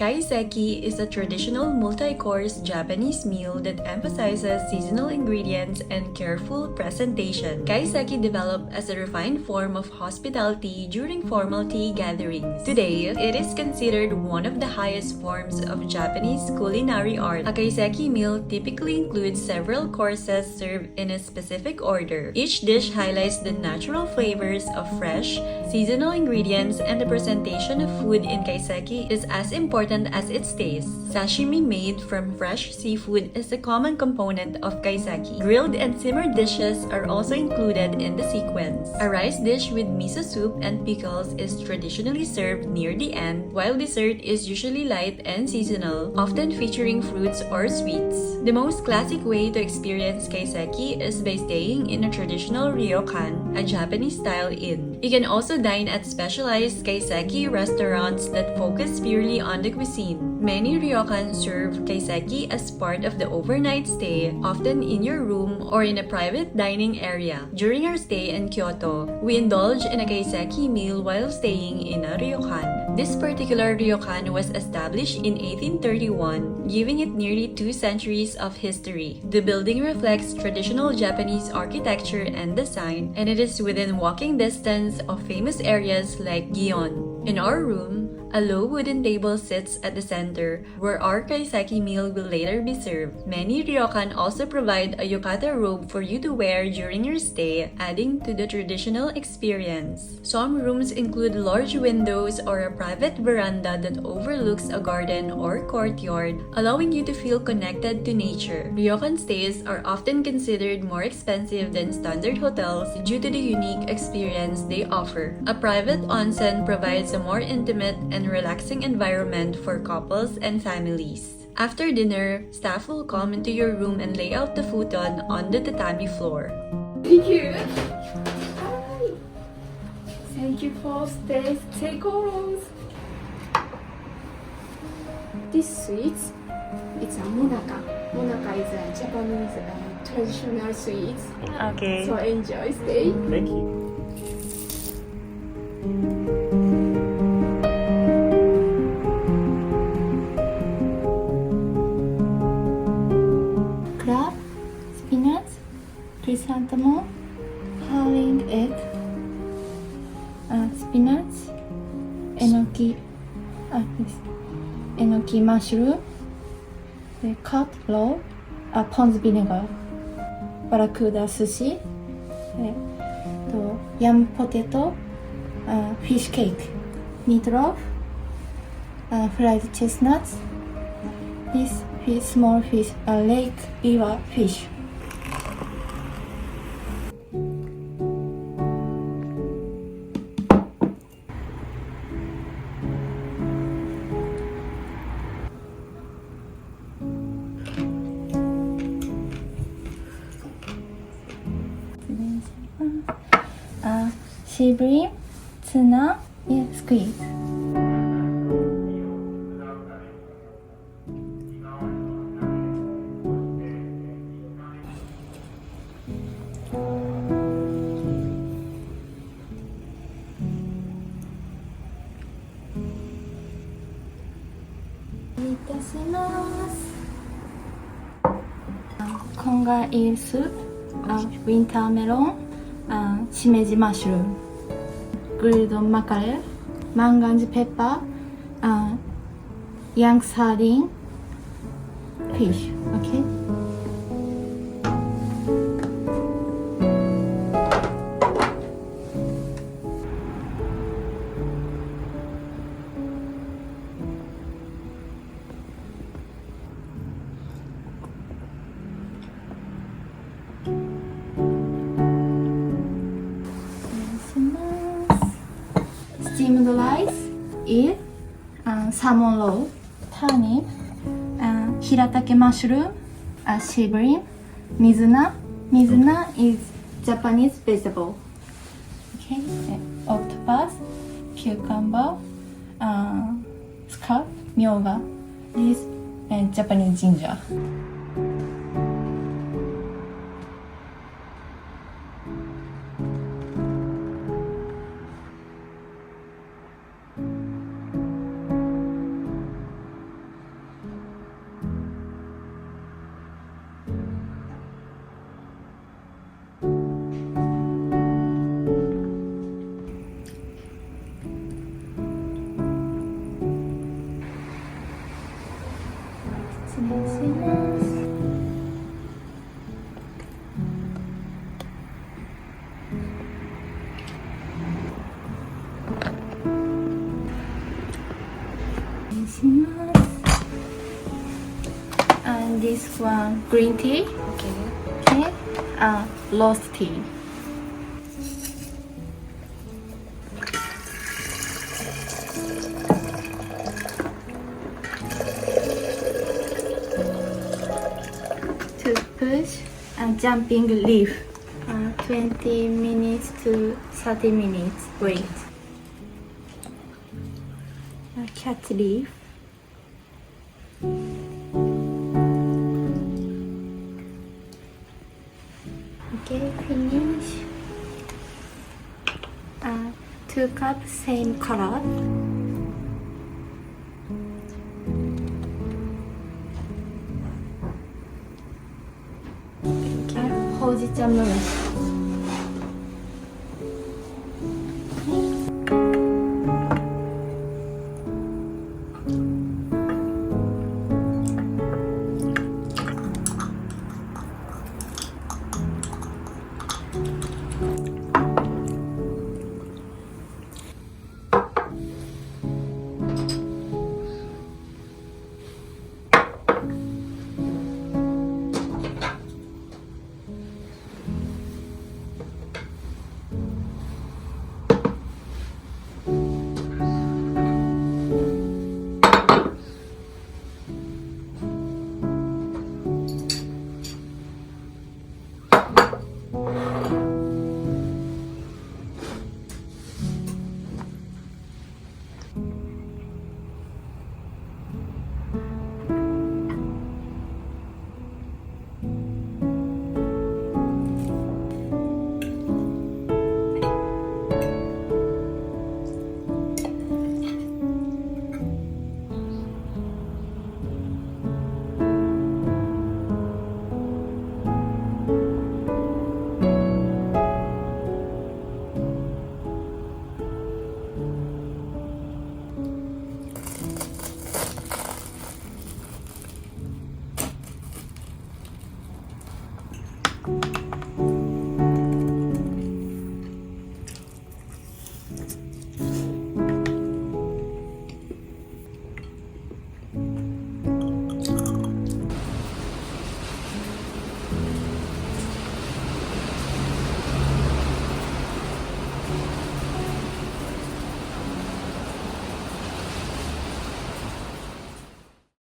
Kaiseki is a traditional multi-course Japanese meal that emphasizes seasonal ingredients and careful presentation. Kaiseki developed as a refined form of hospitality during formal tea gatherings. Today, it is considered one of the highest forms of Japanese culinary art. A kaiseki meal typically includes several courses served in a specific order. Each dish highlights the natural flavors of fresh, seasonal ingredients, and the presentation of food in kaiseki is as important as its taste. Sashimi made from fresh seafood is a common component of kaiseki. Grilled and simmered dishes are also included in the sequence. A rice dish with miso soup and pickles is traditionally served near the end, while dessert is usually light and seasonal, often featuring fruits or sweets. The most classic way to experience kaiseki is by staying in a traditional Ryokan, a Japanese-style inn. You can also dine at specialized kaiseki restaurants that focus purely on the cuisine. Many ryokan serve kaiseki as part of the overnight stay, often in your room or in a private dining area. During our stay in Kyoto, we indulged in a kaiseki meal while staying in a ryokan. This particular ryokan was established in 1831, giving it nearly 2 centuries of history. The building reflects traditional Japanese architecture and design, and it is within walking distance of famous areas like Gion. In our room, a low wooden table sits at the center, where our kaiseki meal will later be served. Many ryokan also provide a yukata robe for you to wear during your stay, adding to the traditional experience. Some rooms include large windows or a private veranda that overlooks a garden or courtyard, allowing you to feel connected to nature. Ryokan stays are often considered more expensive than standard hotels due to the unique experience they offer. A private onsen provides a more intimate and relaxing environment for couples and families. After dinner, staff will come into your room and lay out the futon on the tatami floor. Thank you. Hi. Thank you for stay Seikoros. This sweet, it's a monaka. Monaka is a Japanese traditional sweet. Okay. So enjoy stay. Thank you. Crab, spinach, chrysanthemum, curling egg, spinach, enoki mushroom, the cut raw, ponds vinegar, barracuda sushi, yam potato, fish cake, meatloaf, fried chestnuts, this fish, small fish, lake river fish. Sea bream, tuna, squid. Konga eel soup, winter melon, shimeji mushroom, grilled mackerel, manganese pepper, young sardine, fish. Okay. Steamed rice, eel, salmon roll, turnip, hiratake mushroom, sea bream, mizuna. Mizuna is Japanese vegetable. Okay, octopus, cucumber, scalp, myoga. This is Japanese ginger. And this one, green tea. Okay. Okay. Roast tea. To push a jumping leaf. 20 minutes to 30 minutes. Wait. A cat leaf. Okay, finish. 2 cups, same color. 호지자 물.